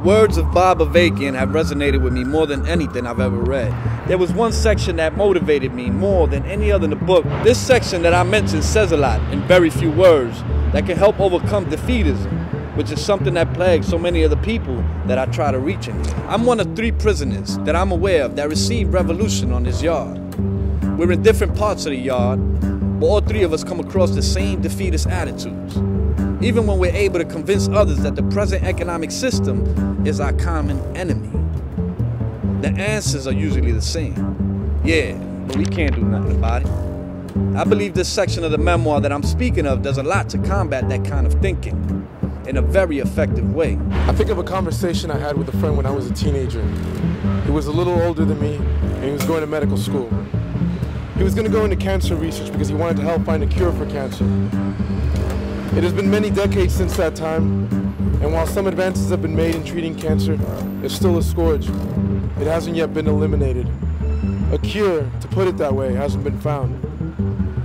words of Bob Avakian have resonated with me more than anything I've ever read. There was one section that motivated me more than any other in the book. This section that I mentioned says a lot in very few words that can help overcome defeatism, which is something that plagues so many of the people that I try to reach in here. I'm one of 3 prisoners that I'm aware of that received revolution on this yard. We're in different parts of the yard, but all 3 of us come across the same defeatist attitudes. Even when we're able to convince others that the present economic system is our common enemy. The answers are usually the same. Yeah, but we can't do nothing about it. I believe this section of the memoir that I'm speaking of does a lot to combat that kind of thinking in a very effective way. I think of a conversation I had with a friend when I was a teenager. He was a little older than me, and he was going to medical school. He was going to go into cancer research because he wanted to help find a cure for cancer. It has been many decades since that time, and while some advances have been made in treating cancer, it's still a scourge. It hasn't yet been eliminated. A cure, to put it that way, hasn't been found.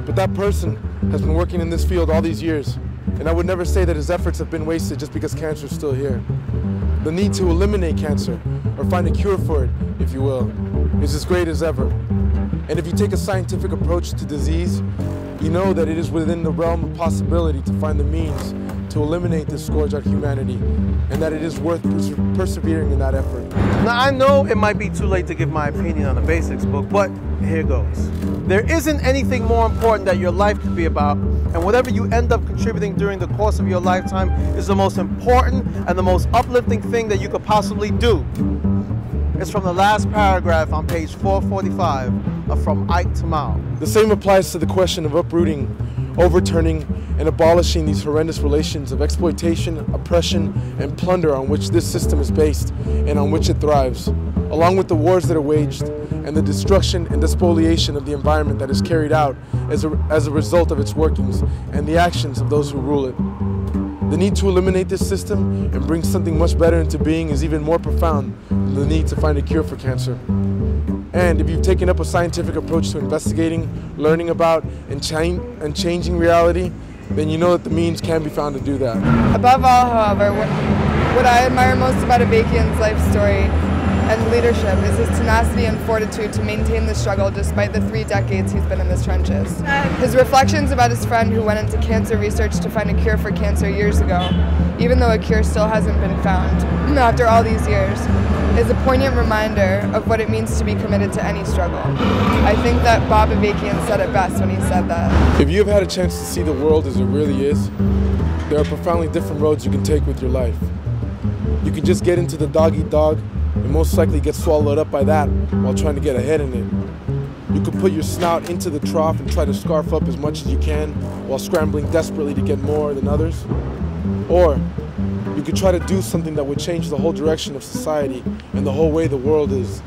But that person has been working in this field all these years, and I would never say that his efforts have been wasted just because cancer is still here. The need to eliminate cancer, or find a cure for it, if you will, is as great as ever. And if you take a scientific approach to disease, you know that it is within the realm of possibility to find the means to eliminate this scourge on humanity, and that it is worth persevering in that effort. Now, I know it might be too late to give my opinion on the basics book, but here goes. There isn't anything more important that your life could be about, and whatever you end up contributing during the course of your lifetime is the most important and the most uplifting thing that you could possibly do. It's from the last paragraph on page 445 of From Ike to Mao. The same applies to the question of uprooting, overturning, and abolishing these horrendous relations of exploitation, oppression, and plunder on which this system is based and on which it thrives, along with the wars that are waged and the destruction and despoliation of the environment that is carried out as a result of its workings and the actions of those who rule it. The need to eliminate this system and bring something much better into being is even more profound than the need to find a cure for cancer. And if you've taken up a scientific approach to investigating, learning about, and changing reality, then you know that the means can be found to do that. Above all, however, what I admire most about Avakian's life story and leadership is his tenacity and fortitude to maintain the struggle despite the 3 decades he's been in the trenches. His reflections about his friend who went into cancer research to find a cure for cancer years ago, even though a cure still hasn't been found after all these years, is a poignant reminder of what it means to be committed to any struggle. I think that Bob Avakian said it best when he said that. If you've had a chance to see the world as it really is, there are profoundly different roads you can take with your life. You can just get into the dog-eat-dog and most likely get swallowed up by that while trying to get ahead in it. You could put your snout into the trough and try to scarf up as much as you can while scrambling desperately to get more than others. Or you could try to do something that would change the whole direction of society and the whole way the world is.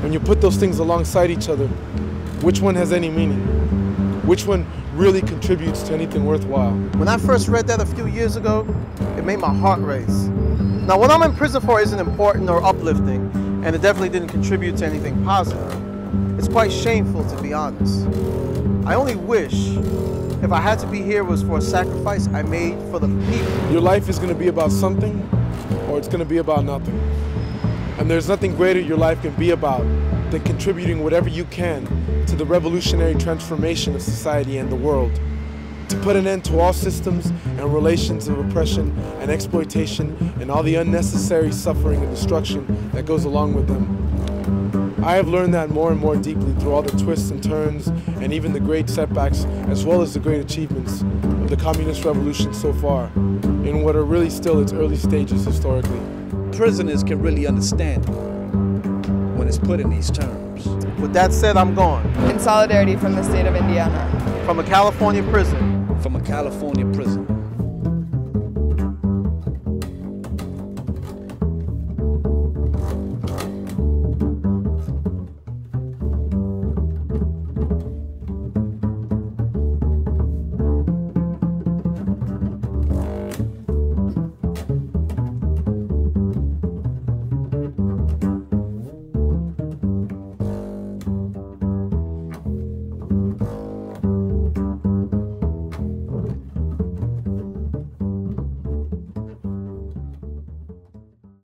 When you put those things alongside each other, which one has any meaning? Which one really contributes to anything worthwhile? When I first read that a few years ago, it made my heart race. Now, what I'm in prison for isn't important or uplifting, and it definitely didn't contribute to anything positive. It's quite shameful, to be honest. I only wish, if I had to be here, was for a sacrifice I made for the people. Your life is going to be about something, or it's going to be about nothing. And there's nothing greater your life can be about than contributing whatever you can to the revolutionary transformation of society and the world, to put an end to all systems and relations of oppression and exploitation and all the unnecessary suffering and destruction that goes along with them. I have learned that more and more deeply through all the twists and turns and even the great setbacks as well as the great achievements of the communist revolution so far, in what are really still its early stages historically. Prisoners can really understand it when it's put in these terms. With that said, I'm gone. In solidarity from the state of Indiana. From a California prison. From a California prison.